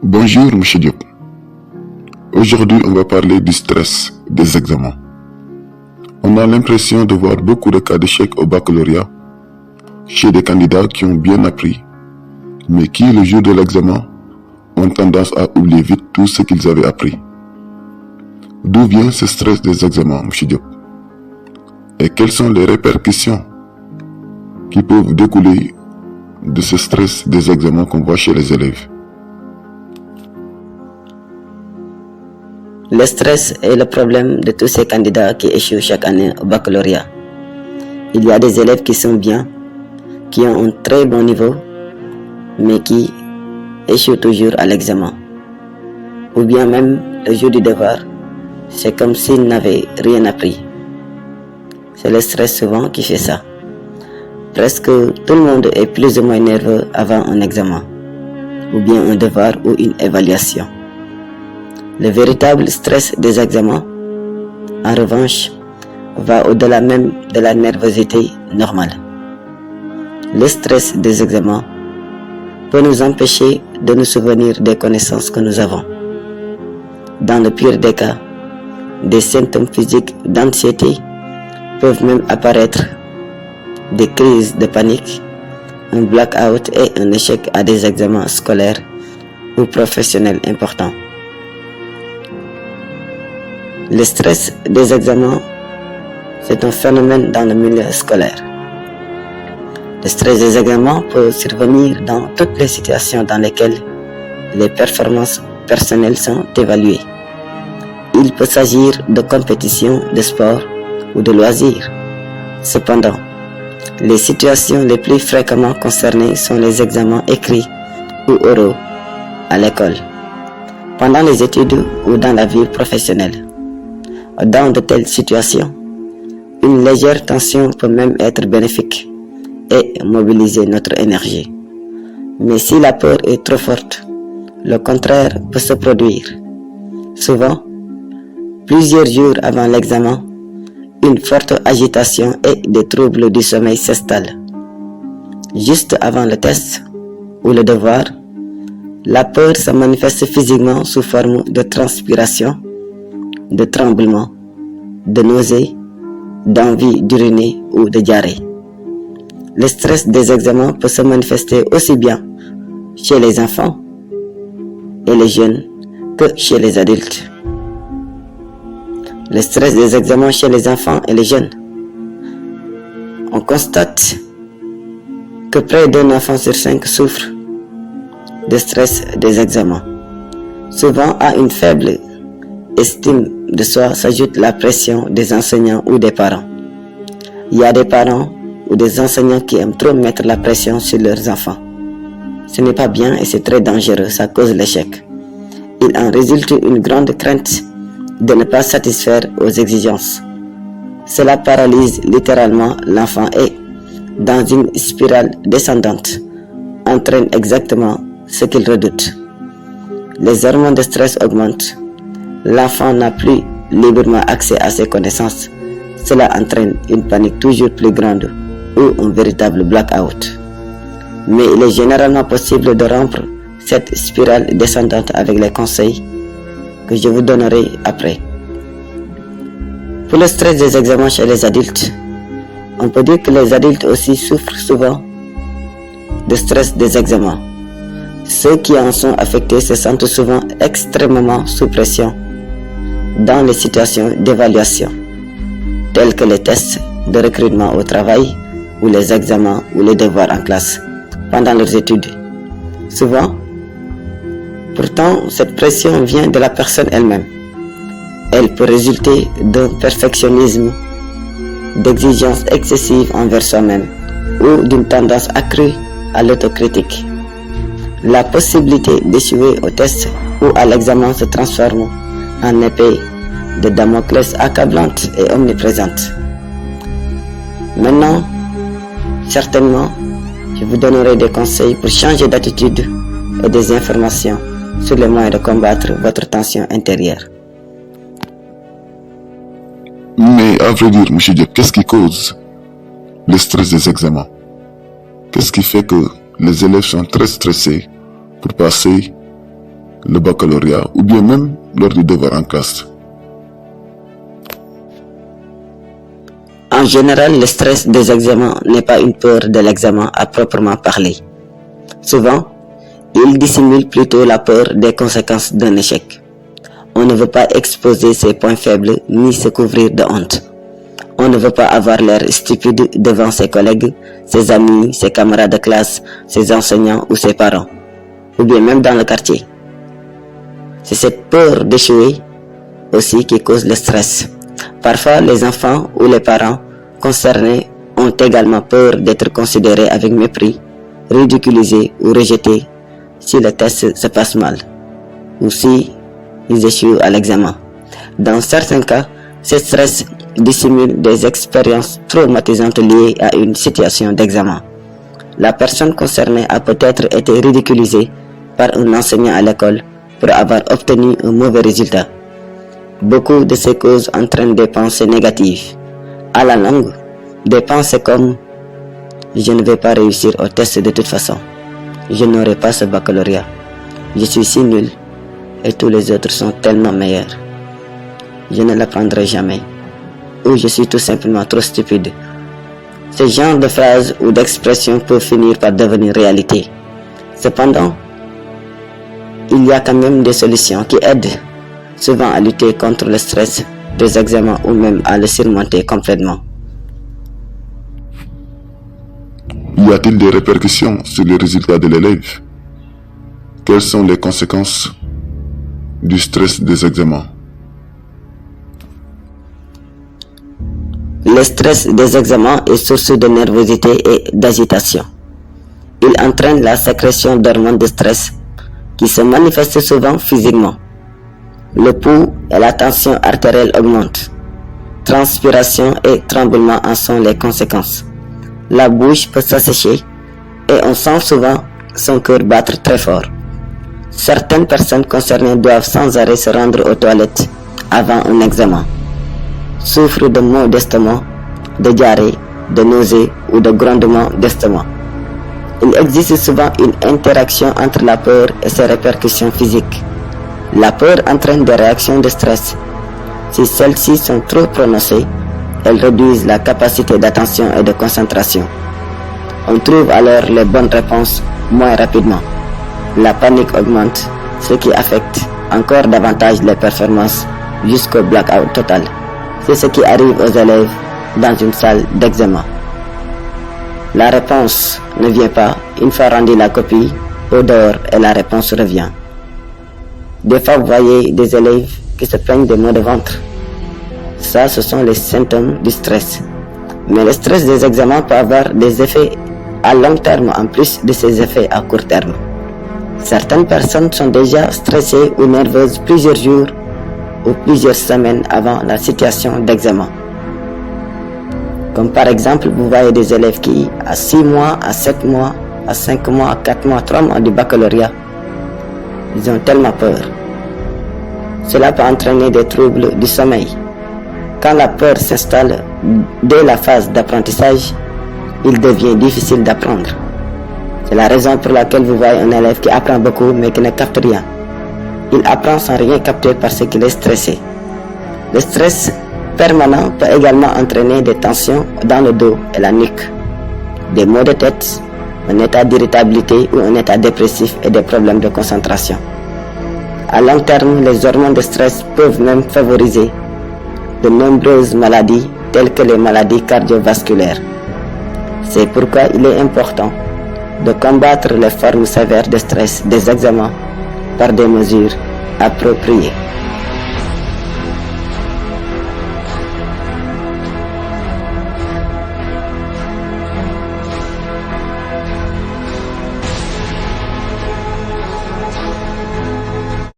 Bonjour, Monsieur Diop. Aujourd'hui, on va parler du stress des examens. On a l'impression de voir beaucoup de cas d'échec au baccalauréat chez des candidats qui ont bien appris, mais qui, le jour de l'examen, ont tendance à oublier vite tout ce qu'ils avaient appris. D'où vient ce stress des examens, Monsieur Diop? Et quelles sont les répercussions qui peuvent découler de ce stress des examens qu'on voit chez les élèves? Le stress est le problème de tous ces candidats qui échouent chaque année au baccalauréat. Il y a des élèves qui sont bien, qui ont un très bon niveau, mais qui échouent toujours à l'examen. Ou bien même le jour du devoir, c'est comme s'ils n'avaient rien appris. C'est le stress souvent qui fait ça. Presque tout le monde est plus ou moins nerveux avant un examen, ou bien un devoir ou une évaluation. Le véritable stress des examens, en revanche, va au-delà même de la nervosité normale. Le stress des examens peut nous empêcher de nous souvenir des connaissances que nous avons. Dans le pire des cas, des symptômes physiques d'anxiété peuvent même apparaître, des crises de panique, un blackout et un échec à des examens scolaires ou professionnels importants. Le stress des examens, c'est un phénomène dans le milieu scolaire. Le stress des examens peut survenir dans toutes les situations dans lesquelles les performances personnelles sont évaluées. Il peut s'agir de compétitions, de sport ou de loisirs. Cependant, les situations les plus fréquemment concernées sont les examens écrits ou oraux à l'école, pendant les études ou dans la vie professionnelle. Dans de telles situations, une légère tension peut même être bénéfique et mobiliser notre énergie. Mais si la peur est trop forte, le contraire peut se produire. Souvent, plusieurs jours avant l'examen, une forte agitation et des troubles du sommeil s'installent. Juste avant le test ou le devoir, la peur se manifeste physiquement sous forme de transpiration, de tremblements, de nausées, d'envie d'uriner ou de diarrhée. Le stress des examens peut se manifester aussi bien chez les enfants et les jeunes que chez les adultes. Le stress des examens chez les enfants et les jeunes. On constate que près d'un enfant sur 5 souffre de stress des examens. Souvent à une faible estime de soi s'ajoute la pression des enseignants ou des parents. Il y a des parents ou des enseignants qui aiment trop mettre la pression sur leurs enfants. Ce n'est pas bien et c'est très dangereux, ça cause l'échec. Il en résulte une grande crainte de ne pas satisfaire aux exigences. Cela paralyse littéralement l'enfant et, dans une spirale descendante, entraîne exactement ce qu'il redoute. Les hormones de stress augmentent. L'enfant n'a plus librement accès à ses connaissances. Cela entraîne une panique toujours plus grande ou un véritable blackout. Mais il est généralement possible de rompre cette spirale descendante avec les conseils que je vous donnerai après. Pour le stress des examens chez les adultes, on peut dire que les adultes aussi souffrent souvent de stress des examens. Ceux qui en sont affectés se sentent souvent extrêmement sous pression dans les situations d'évaluation, telles que les tests de recrutement au travail ou les examens ou les devoirs en classe pendant leurs études. Souvent, pourtant, cette pression vient de la personne elle-même. Elle peut résulter d'un perfectionnisme, d'exigences excessives envers soi-même ou d'une tendance accrue à l'autocritique. La possibilité d'échouer au test ou à l'examen se transforme en épée de Damoclès accablante et omniprésente. Maintenant, certainement, je vous donnerai des conseils pour changer d'attitude et des informations sur les moyens de combattre votre tension intérieure. Mais à vrai dire, M. Diop, qu'est-ce qui cause le stress des examens? Qu'est-ce qui fait que les élèves sont très stressés pour passer le baccalauréat ou bien même lors du devoir en classe? En général, le stress des examens n'est pas une peur de l'examen à proprement parler. Souvent, il dissimule plutôt la peur des conséquences d'un échec. On ne veut pas exposer ses points faibles ni se couvrir de honte. On ne veut pas avoir l'air stupide devant ses collègues, ses amis, ses camarades de classe, ses enseignants ou ses parents, ou bien même dans le quartier. C'est cette peur d'échouer aussi qui cause le stress. Parfois, les enfants ou les parents concernés ont également peur d'être considérés avec mépris, ridiculisés ou rejetés si le test se passe mal ou si ils échouent à l'examen. Dans certains cas, ce stress dissimule des expériences traumatisantes liées à une situation d'examen. La personne concernée a peut-être été ridiculisée par un enseignant à l'école pour avoir obtenu un mauvais résultat. Beaucoup de ces causes entraînent des pensées négatives. À la longue, des pensées comme « je ne vais pas réussir au test de toute façon »,« je n'aurai pas ce baccalauréat »,« je suis si nul et tous les autres sont tellement meilleurs »,« je ne l'apprendrai jamais » ou « je suis tout simplement trop stupide ». Ce genre de phrases ou d'expressions peuvent finir par devenir réalité. Cependant, il y a quand même des solutions qui aident souvent à lutter contre le stress des examens ou même à le surmonter complètement. Y a-t-il des répercussions sur les résultats de l'élève? Quelles sont les conséquences du stress des examens? Le stress des examens est source de nervosité et d'agitation. Il entraîne la sécrétion d'hormones de stress qui se manifestent souvent physiquement. Le pouls et la tension artérielle augmentent. Transpiration et tremblement en sont les conséquences. La bouche peut s'assécher et on sent souvent son cœur battre très fort. Certaines personnes concernées doivent sans arrêt se rendre aux toilettes avant un examen. Souffrent de maux d'estomac, de diarrhée, de nausées ou de grondements d'estomac. Il existe souvent une interaction entre la peur et ses répercussions physiques. La peur entraîne des réactions de stress. Si celles-ci sont trop prononcées, elles réduisent la capacité d'attention et de concentration. On trouve alors les bonnes réponses moins rapidement. La panique augmente, ce qui affecte encore davantage les performances jusqu'au blackout total. C'est ce qui arrive aux élèves dans une salle d'examen. La réponse ne vient pas, une fois rendue la copie, au dehors et la réponse revient. Des fois, vous voyez des élèves qui se plaignent de maux de ventre. Ça, ce sont les symptômes du stress. Mais le stress des examens peut avoir des effets à long terme en plus de ses effets à court terme. Certaines personnes sont déjà stressées ou nerveuses plusieurs jours ou plusieurs semaines avant la situation d'examen. Comme par exemple, vous voyez des élèves qui, à 6 mois, à 7 mois, à 5 mois, à 4 mois, 3 mois du baccalauréat, ils ont tellement peur. Cela peut entraîner des troubles du sommeil. Quand la peur s'installe dès la phase d'apprentissage, il devient difficile d'apprendre. C'est la raison pour laquelle vous voyez un élève qui apprend beaucoup mais qui ne capte rien. Il apprend sans rien capter parce qu'il est stressé. Le stress permanent peut également entraîner des tensions dans le dos et la nuque, des maux de tête, un état d'irritabilité ou un état dépressif et des problèmes de concentration. À long terme, les hormones de stress peuvent même favoriser de nombreuses maladies telles que les maladies cardiovasculaires. C'est pourquoi il est important de combattre les formes sévères de stress des examens par des mesures appropriées.